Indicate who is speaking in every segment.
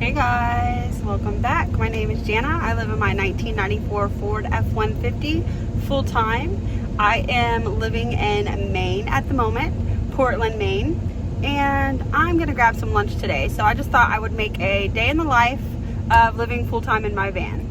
Speaker 1: Hey guys, welcome back. My name is Jana. I live in my 1994 Ford F-150 full-time. I am living in Maine at the moment, Portland, Maine, and I'm gonna grab some lunch today. So I just thought I would make a day in the life of living full-time in my van.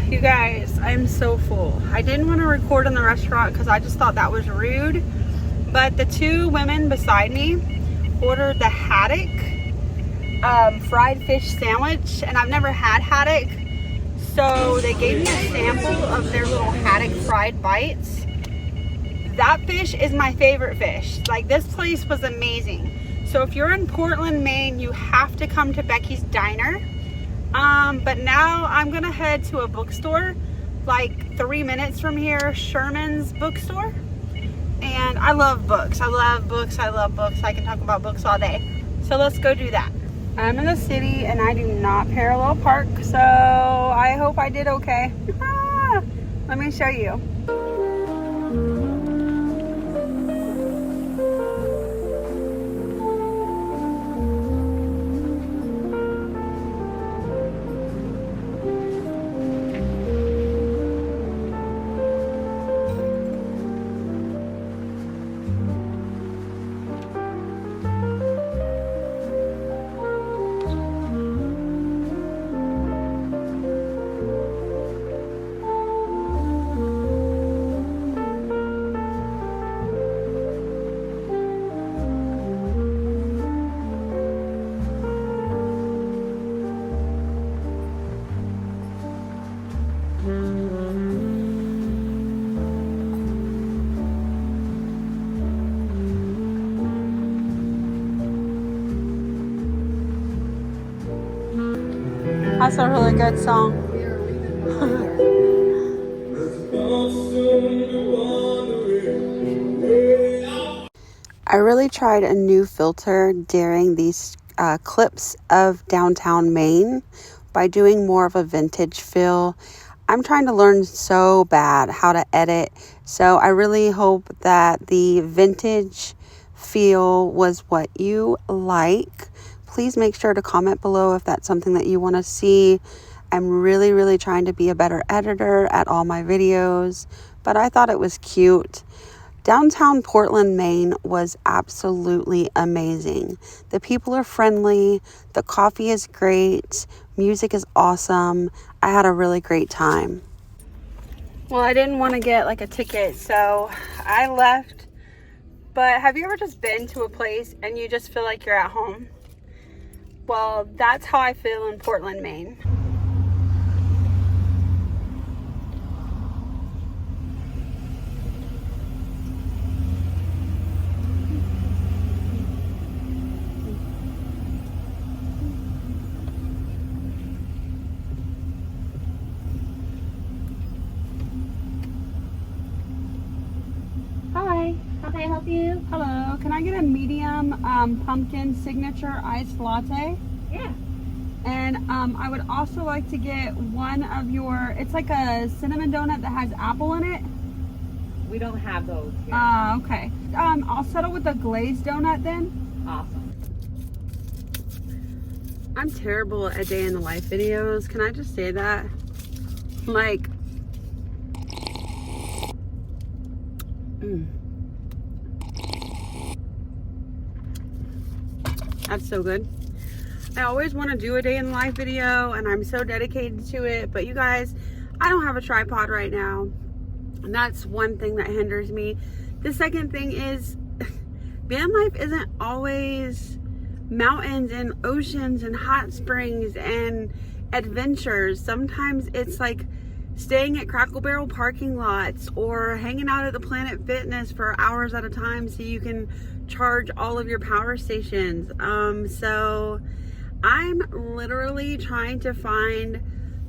Speaker 1: You guys, I'm so full. I didn't want to record in the restaurant because I just thought that was rude. But the two women beside me ordered the haddock fried fish sandwich, and I've never had haddock. So they gave me a sample of their little haddock fried bites. That fish is my favorite fish. Like, this place was amazing. So if you're in Portland, Maine, you have to come to Becky's Diner. But now I'm gonna head to a bookstore like 3 minutes from here, Sherman's bookstore. And I love books. I love books. I can talk about books all day. So let's go do that. I'm in the city and I do not parallel park, so I hope I did okay. Let me show you. That's a really good song. I really tried a new filter during these clips of downtown Maine by doing more of a vintage feel. I'm trying to learn so bad how to edit, so I really hope that the vintage feel was what you like. Please make sure to comment below if that's something that you want to see. I'm really trying to be a better editor at all my videos, but I thought it was cute. Downtown Portland, Maine was absolutely amazing. The people are friendly, the coffee is great, music is awesome. I had a really great time. Well, I didn't want to get like a ticket, so I left. But have you ever just been to a place and you just feel like you're at home? Well, that's how I feel in Portland, Maine.
Speaker 2: Hi, how can I help you?
Speaker 1: Hello, can I get a medium pumpkin signature iced latte?
Speaker 2: Yeah.
Speaker 1: And I would also like to get one of your, it's like a cinnamon donut that has apple in it.
Speaker 2: We don't have those here.
Speaker 1: Okay. I'll settle with a glazed donut then.
Speaker 2: Awesome.
Speaker 1: I'm terrible at day in the life videos. Can I just say that? Like, that's so good. I always want to do a day in the life video and I'm so dedicated to it, but you guys, I don't have a tripod right now, and that's one thing that hinders me. The second thing is van life isn't always mountains and oceans and hot springs and adventures. Sometimes it's like staying at Crackle Barrel parking lots or hanging out at the Planet Fitness for hours at a time so you can charge all of your power stations. So I'm literally trying to find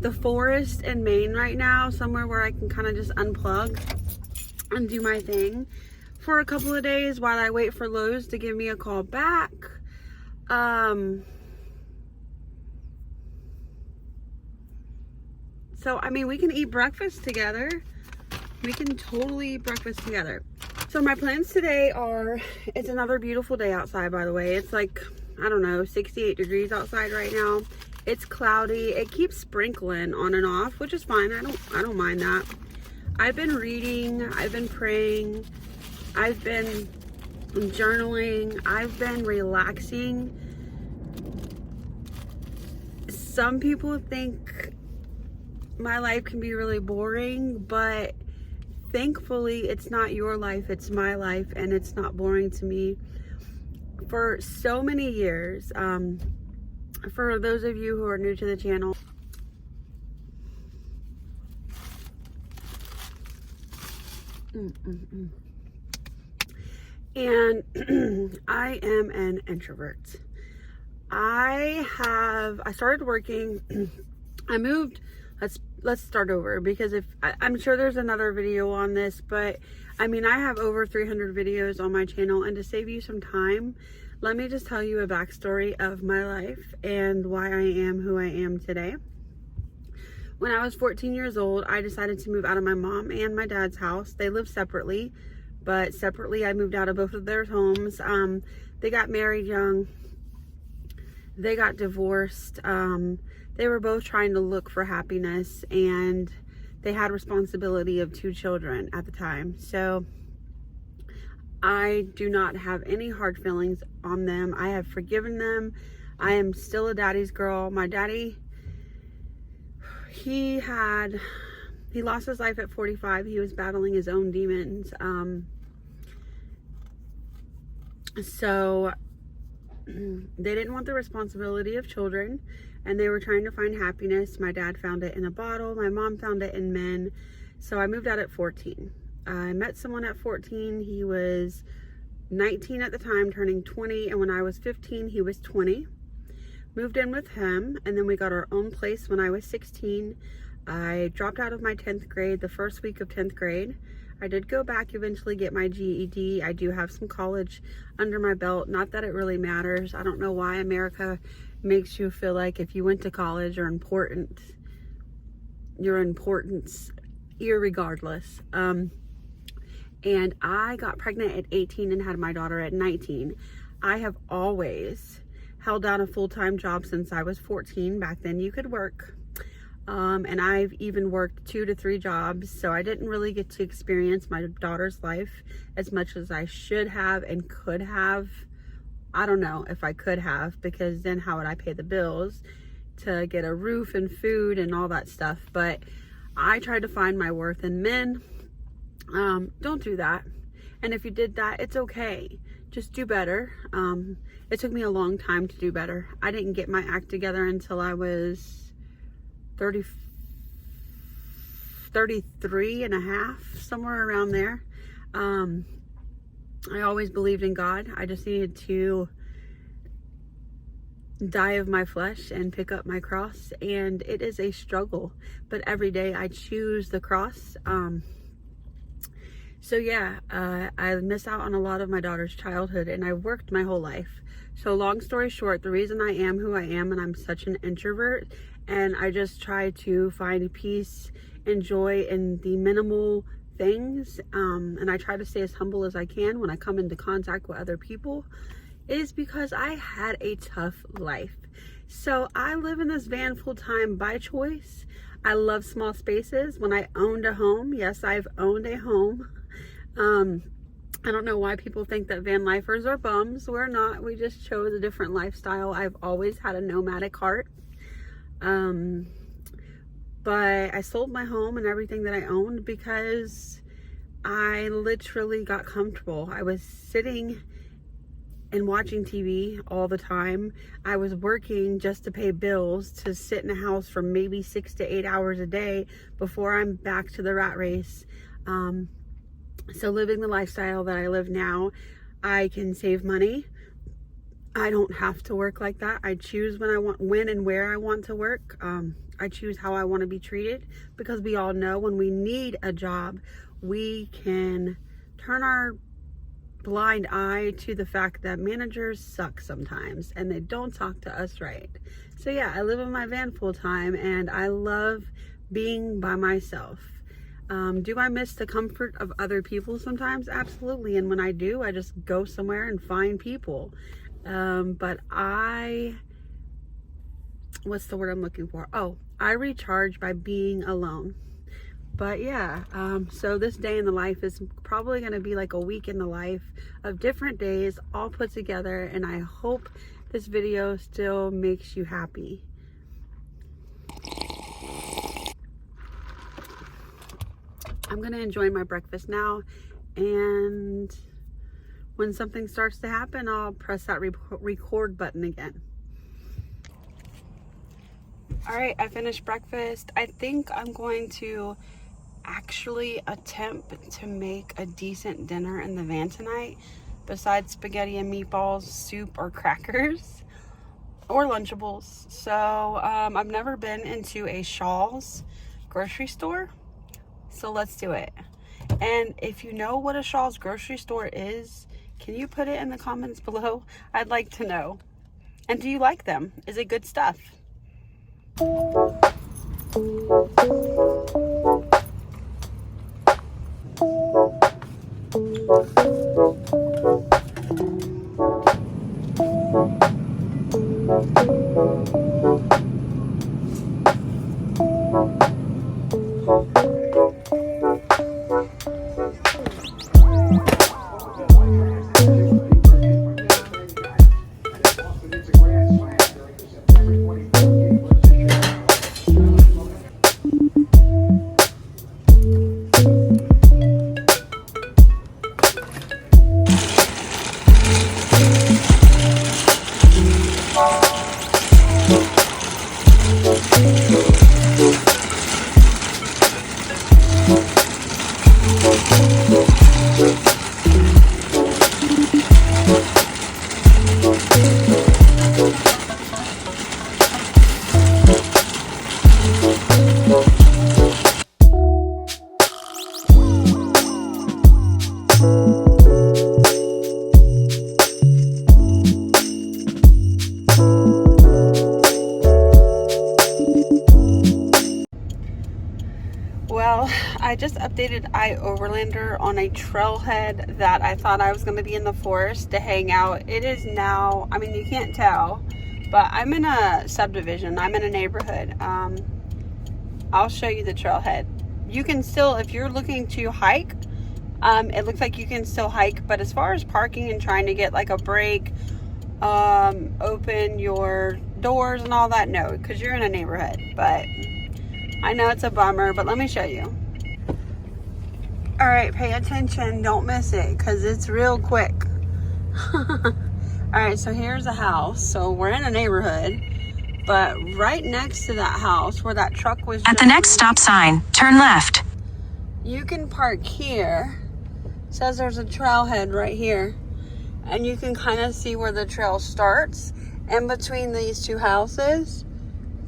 Speaker 1: the forest in Maine right now, somewhere where I can kind of just unplug and do my thing. for a couple of days while I wait for Lowe's to give me a call back. So, I mean, we can eat breakfast together. We can totally eat breakfast together. So my plans today are, it's another beautiful day outside, by the way. It's like, I don't know, 68 degrees outside right now. It's cloudy. It keeps sprinkling on and off, which is fine. I don't mind that. I've been reading, I've been praying, I've been journaling, I've been relaxing. Some people think my life can be really boring, but thankfully it's not your life, it's my life, and it's not boring to me. For so many years, for those of you who are new to the channel, and I am an introvert. I started working, I moved, let's start over, because I'm sure there's another video on this, but I mean, I have over 300 videos on my channel, and to save you some time, let me just tell you a backstory of my life and why I am who I am today. When I was 14 years old, I decided to move out of my mom and my dad's house. They live separately, but separately I moved out of both of their homes. They got married young. They got divorced. They were both trying to look for happiness, and they had responsibility of 2 children at the time. So I do not have any hard feelings on them. I have forgiven them. I am still a daddy's girl. My daddy, he lost his life at 45. He was battling his own demons. So they didn't want the responsibility of children, and they were trying to find happiness. My dad found it in a bottle. My mom found it in men. So I moved out at 14. I met someone at 14. He was 19 at the time, turning 20. And when I was 15, he was 20. Moved in with him, and then we got our own place when I was 16. I dropped out of my 10th grade the first week of 10th grade. I did go back, eventually get my GED. I do have some college under my belt. Not that it really matters. I don't know why America makes you feel like if you went to college, you're important. Your importance, irregardless. And I got pregnant at 18 and had my daughter at 19. I have always held down a full-time job since I was 14. Back then you could work. And I've even worked 2 to 3 jobs, so I didn't really get to experience my daughter's life as much as I should have and could have. I don't know if I could have, because then how would I pay the bills to get a roof and food and all that stuff? But I tried to find my worth in men. Don't do that. And if you did that, it's okay. Just do better. It took me a long time to do better. I didn't get my act together until I was 33 and a half, somewhere around there. I always believed in God. I just needed to die of my flesh and pick up my cross, and it is a struggle, but every day I choose the cross. So yeah, I miss out on a lot of my daughter's childhood, and I worked my whole life. So long story short, the reason I am who I am, and I'm such an introvert, and I just try to find peace and joy in the minimal things, and I try to stay as humble as I can when I come into contact with other people, is because I had a tough life. So I live in this van full time by choice. I love small spaces. When I owned a home, yes, I've owned a home. I don't know why people think that van lifers are bums. We're not. We just chose a different lifestyle. I've always had a nomadic heart. But I sold my home and everything that I owned because I literally got comfortable. I was sitting and watching TV all the time. I was working just to pay bills, to sit in a house for maybe 6 to 8 hours a day before I'm back to the rat race. So living the lifestyle that I live now, I can save money. I don't have to work like that. I choose when and where I want to work. I choose how I want to be treated, because we all know when we need a job, we can turn our blind eye to the fact that managers suck sometimes and they don't talk to us right. So yeah, I live in my van full time and I love being by myself. Do I miss the comfort of other people sometimes? Absolutely. And when I do, I just go somewhere and find people. But what's the word I'm looking for? Oh, I recharge by being alone. But yeah, so this day in the life is probably going to be like a week in the life of different days all put together, and I hope this video still makes you happy. I'm going to enjoy my breakfast now, and when something starts to happen, I'll press that record button again. All right, I finished breakfast. I think I'm going to actually attempt to make a decent dinner in the van tonight, besides spaghetti and meatballs, soup, or crackers, or Lunchables. So I've never been into a Shaw's grocery store, so let's do it. And if you know what a Shaw's grocery store is, can you put it in the comments below? I'd like to know. And do you like them? Is it good stuff? Well, I just updated iOverlander on a trailhead that I thought I was going to be in the forest to hang out. It is now, I mean, you can't tell, but I'm in a subdivision. I'm in a neighborhood. I'll show you the trailhead. You can still, if you're looking to hike, it looks like you can still hike, but as far as parking and trying to get like a break, open your doors and all that, no, because you're in a neighborhood. But I know it's a bummer, but let me show you. All right, pay attention, don't miss it, because it's real quick. All right, so here's a house. So we're in a neighborhood, but right next to that house where that truck was
Speaker 3: at the next stop sign, turn left.
Speaker 1: You can park here. It says there's a trailhead right here, and you can kind of see where the trail starts in between these two houses.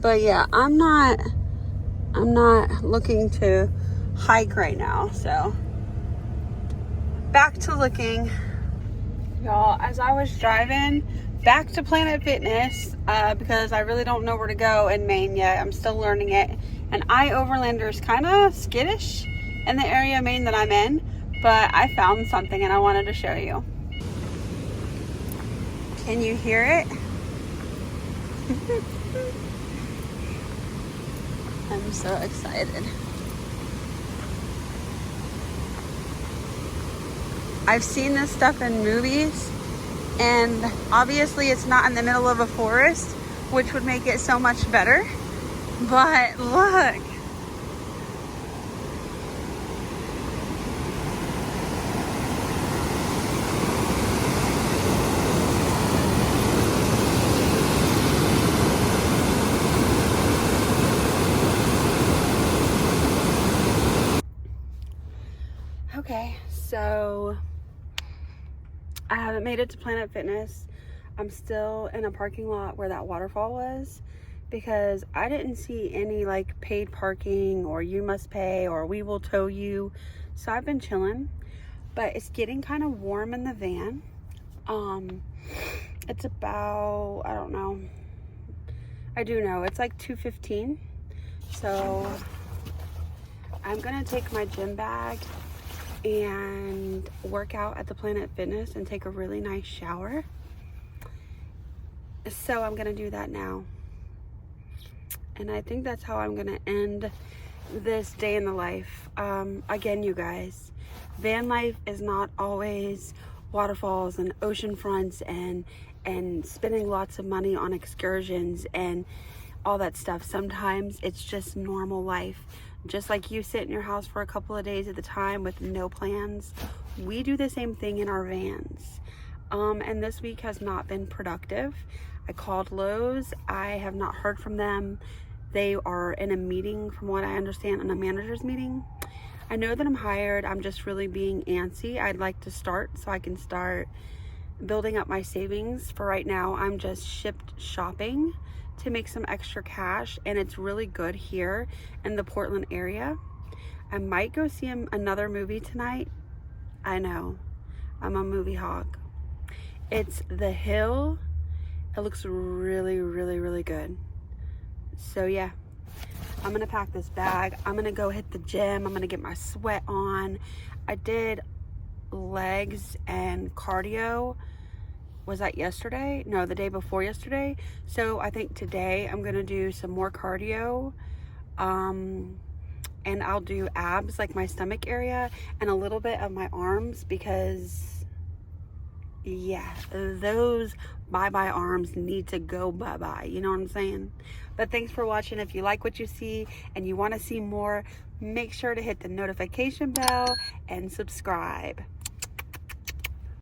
Speaker 1: But yeah, I'm not looking to hike right now, so back to looking. Y'all, as I was driving back to Planet Fitness, because I really don't know where to go in Maine yet, I'm still learning it, and iOverlander is kind of skittish in the area of Maine that I'm in, but I found something and I wanted to show you. Can you hear it? I'm so excited. I've seen this stuff in movies, and obviously it's not in the middle of a forest, which would make it so much better. But look. Okay, so I haven't made it to Planet Fitness. I'm still in a parking lot where that waterfall was, because I didn't see any like paid parking or you must pay or we will tow you. So I've been chilling. but it's getting kind of warm in the van. It's about, I don't know, I do know, it's like 2:15. So I'm gonna take my gym bag and work out at the Planet Fitness and take a really nice shower. So I'm gonna do that now. And I think that's how I'm gonna end this day in the life. Again, you guys, van life is not always waterfalls and ocean fronts and spending lots of money on excursions and all that stuff. Sometimes it's just normal life. Just like you sit in your house for a couple of days at a time with no plans, we do the same thing in our vans. And this week has not been productive. I called Lowe's. I have not heard from them. They are in a meeting, from what I understand, in a manager's meeting. I know that I'm hired. I'm just really being antsy. I'd like to start so I can start building up my savings. For right now, I'm just shipped shopping to make some extra cash, and it's really good here in the Portland area. I might go see another movie tonight. I know, I'm a movie hog. It's The Hill. It looks really, really, really good. So yeah, I'm gonna pack this bag. I'm gonna go hit the gym. I'm gonna get my sweat on. I did legs and cardio. Was that yesterday? No, the day before yesterday. So I think today I'm gonna do some more cardio. And I'll do abs, like my stomach area, and a little bit of my arms, because yeah, those bye-bye arms need to go bye-bye, you know what I'm saying? But thanks for watching. If you like what you see and you want to see more, make sure to hit the notification bell and subscribe.